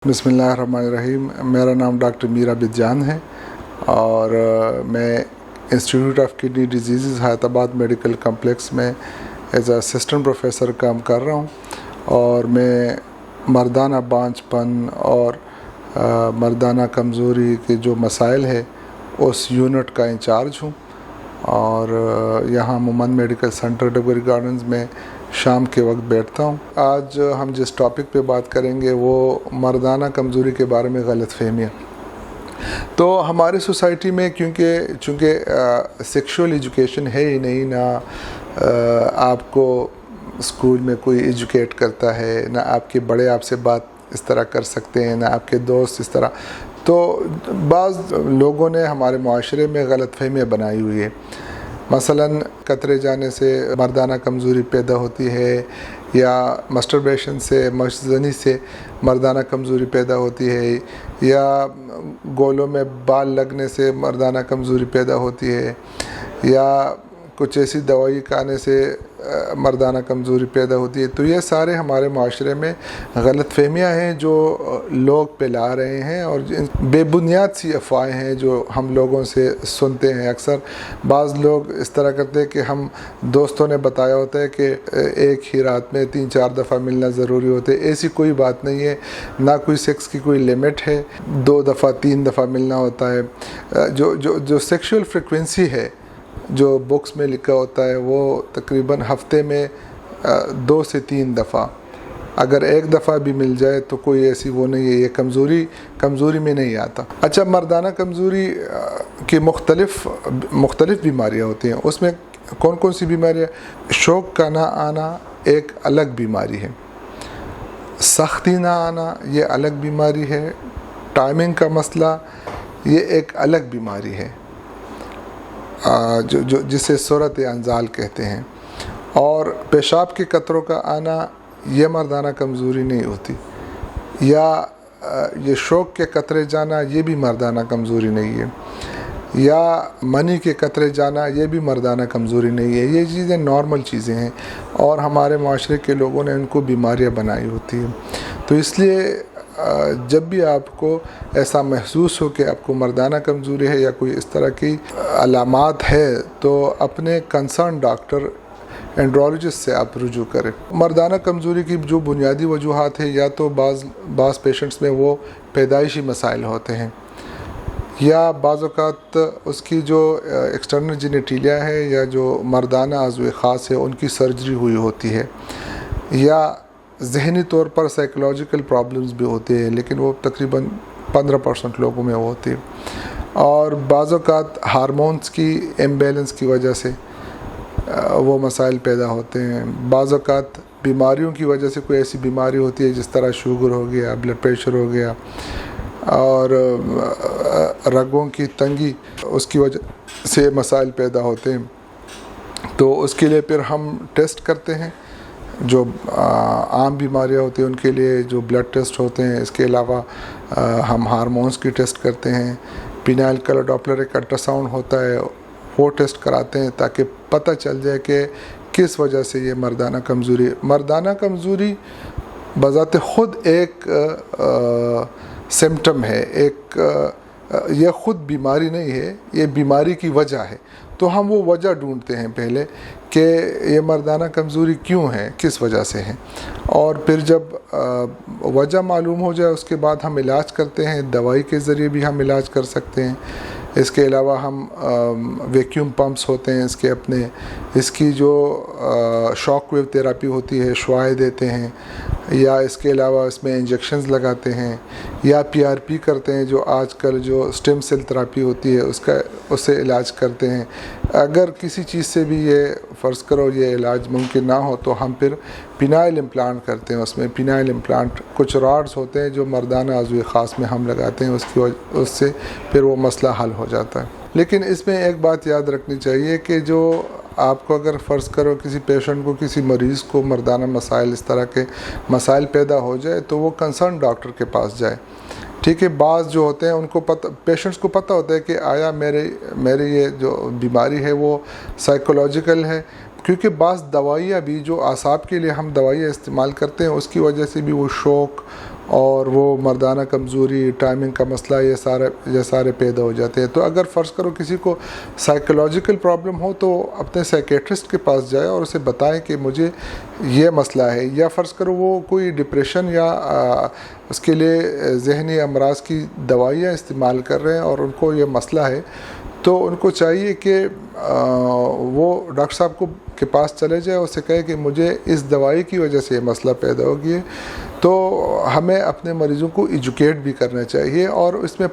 बिस्मिल्लाहिर्रहमानिर्रहीम। मेरा नाम डॉक्टर मीर आबिद जान है और मैं institute of kidney disease Hyderabad medical complex में एज असिस्टेंट प्रोफेसर काम कर रहा हूँ और मैं मर्दाना बांझपन और मर्दाना कमज़ोरी के जो मसाइल है उस यूनिट का इंचार्ज हूँ और यहाँ मोमन मेडिकल सेंटर डबरी गार्डन्स में शाम के वक्त बैठता हूँ। आज हम जिस टॉपिक पे बात करेंगे वो मर्दाना कमज़ोरी के बारे में गलतफहमियाँ। तो हमारी सोसाइटी में चूँकि सेक्सुअल एजुकेशन है ही नहीं, ना आपको स्कूल में कोई एजुकेट करता है, ना आपके बड़े आपसे बात इस तरह कर सकते हैं, ना आपके दोस्त इस तरह, तो बाज़ लोगों ने हमारे माशरे में गलतफहमियाँ बनाई हुई है। मसलन कतरे जाने से मर्दाना कमज़ोरी पैदा होती है या मस्टरबेशन से मशज़नी से मर्दाना कमज़ोरी पैदा होती है या गोलों में बाल लगने से मर्दाना कमज़ोरी पैदा होती है या कुछ ऐसी दवाई खाने से मर्दाना कमज़ोरी पैदा होती है। तो ये सारे हमारे माशरे में गलतफहमियाँ हैं जो लोग फैला रहे हैं और बेबुनियाद सी अफवाहें हैं जो हम लोगों से सुनते हैं। अक्सर बाज़ लोग इस तरह करते हैं कि हम दोस्तों ने बताया होता है कि एक ही रात में 3-4 दफ़ा मिलना ज़रूरी होता है। ऐसी कोई बात नहीं है, ना कोई सेक्स की कोई लिमिट है, 2 दफ़ा 3 दफ़ा मिलना होता है। जो सेक्सुअल फ्रिक्वेंसी है जो बुक्स में लिखा होता है वो तकरीबन हफ्ते में 2 से 3 दफ़ा, अगर एक दफ़ा भी मिल जाए तो कोई ऐसी वो नहीं है, ये कमज़ोरी में नहीं आता। अच्छा, मर्दाना कमज़ोरी की मुख्तलिफ़ बीमारियाँ होती हैं। उसमें कौन कौन सी बीमारियाँ? शौक का ना आना एक अलग बीमारी है, सख्ती ना आना ये अलग बीमारी है, टाइमिंग का मसला ये एक अलग बीमारी है जो जिसे सूरत अंजाल कहते हैं, और पेशाब के कतरों का आना ये मर्दाना कमज़ोरी नहीं होती, या ये शौक के कतरे जाना ये भी मर्दाना कमज़ोरी नहीं है, या मनी के कतरे जाना ये भी मर्दाना कमज़ोरी नहीं है। ये चीज़ें नॉर्मल चीज़ें हैं और हमारे माशरे के लोगों ने इनको बीमारियां बनाई होती हैं। तो इसलिए जब भी आपको ऐसा महसूस हो कि आपको मर्दाना कमज़ोरी है या कोई इस तरह की अलामात है तो अपने कंसर्न डॉक्टर एंड्रोलॉजिस्ट से आप रुजू करें। मर्दाना कमज़ोरी की जो बुनियादी वजूहात है, या तो बाज़ पेशेंट्स में वो पैदाइशी मसाइल होते हैं, या बाज़ औक़ात उसकी जो एक्सटर्नल जेनेटिलिया है या जो मर्दाना अज़्वे ख़ास है उनकी सर्जरी हुई होती है, या ज़हनी तौर पर साइकोलॉजिकल प्रॉब्लम्स भी होते हैं, लेकिन वो तकरीबन 15% लोगों में होती है। और बाज़ औक़ात हार्मोन्स की इम्बैलेंस की वजह से वो मसाइल पैदा होते हैं। बाज़ औक़ात बीमारियों की वजह से कोई ऐसी बीमारी होती है जिस तरह शुगर हो गया, ब्लड प्रेशर हो गया और रगों की तंगी, उसकी वजह से मसाइल पैदा होते हैं। तो उसके लिए फिर हम टेस्ट करते हैं, जो आम बीमारियां होती हैं उनके लिए जो ब्लड टेस्ट होते हैं। इसके अलावा हम हार्मोन्स की टेस्ट करते हैं, पिनाइल कलर डॉपलर एक अल्ट्रासाउंड होता है वो टेस्ट कराते हैं ताकि पता चल जाए कि किस वजह से ये मर्दाना कमज़ोरी बज़ाते ख़ुद एक सिम्टम है, ये ख़ुद बीमारी नहीं है, ये बीमारी की वजह है। तो हम वो वजह ढूंढते हैं पहले कि ये मर्दाना कमज़ोरी क्यों है, किस वजह से है, और फिर जब वजह मालूम हो जाए उसके बाद हम इलाज करते हैं। दवाई के ज़रिए भी हम इलाज कर सकते हैं। इसके अलावा हम वैक्यूम पंप्स होते हैं इसकी जो शॉक वेव थेरेपी होती है, शुआएं देते हैं, या इसके अलावा इसमें इंजेक्शंस लगाते हैं, या PRP करते हैं, जो आजकल जो स्टेम सेल थेरेपी होती है उससे इलाज करते हैं। अगर किसी चीज़ से भी ये फ़र्ज़ करो ये इलाज मुमकिन ना हो तो हम फिर पिनाइल इम्प्लांट करते हैं। उसमें पिनाइल इम्प्लांट कुछ रॉड्स होते हैं जो मर्दाना अज़्वे ख़ास में हम लगाते हैं, उससे फिर वो मसला हल हो जाता है। लेकिन इसमें एक बात याद रखनी चाहिए कि जो आपको अगर फ़र्ज़ करो किसी पेशेंट को, किसी मरीज़ को मर्दाना मसाइल, इस तरह के मसाइल पैदा हो जाए तो वो कंसर्न डॉक्टर के पास जाए। ठीक है, बाज़ जो होते हैं उनको पेशेंट्स को पता होता है कि आया मेरे ये जो बीमारी है वो साइकोलॉजिकल है, क्योंकि बाज़ दवाइयाँ भी जो आसाब के लिए हम दवाइयाँ इस्तेमाल करते हैं उसकी वजह से भी वो शौक اور وہ مردانہ کمزوری، ٹائمنگ کا مسئلہ، یہ سارے پیدا ہو جاتے ہیں. تو اگر فرض کرو کسی کو سائیکولوجیکل پرابلم ہو تو اپنے سائیکیٹرسٹ کے پاس جائے اور اسے بتائیں کہ مجھے یہ مسئلہ ہے. یا فرض کرو وہ کوئی ڈپریشن یا اس کے لیے ذہنی امراض کی دوائیاں استعمال کر رہے ہیں اور ان کو یہ مسئلہ ہے، تو ان کو چاہیے کہ وہ ڈاکٹر صاحب کے پاس چلے جائے، اسے کہے کہ مجھے اس دوائی کی وجہ سے یہ مسئلہ پیدا ہو گیا ہے. تو ہمیں اپنے مریضوں کو ایجوکیٹ بھی کرنا چاہیے اور اس میں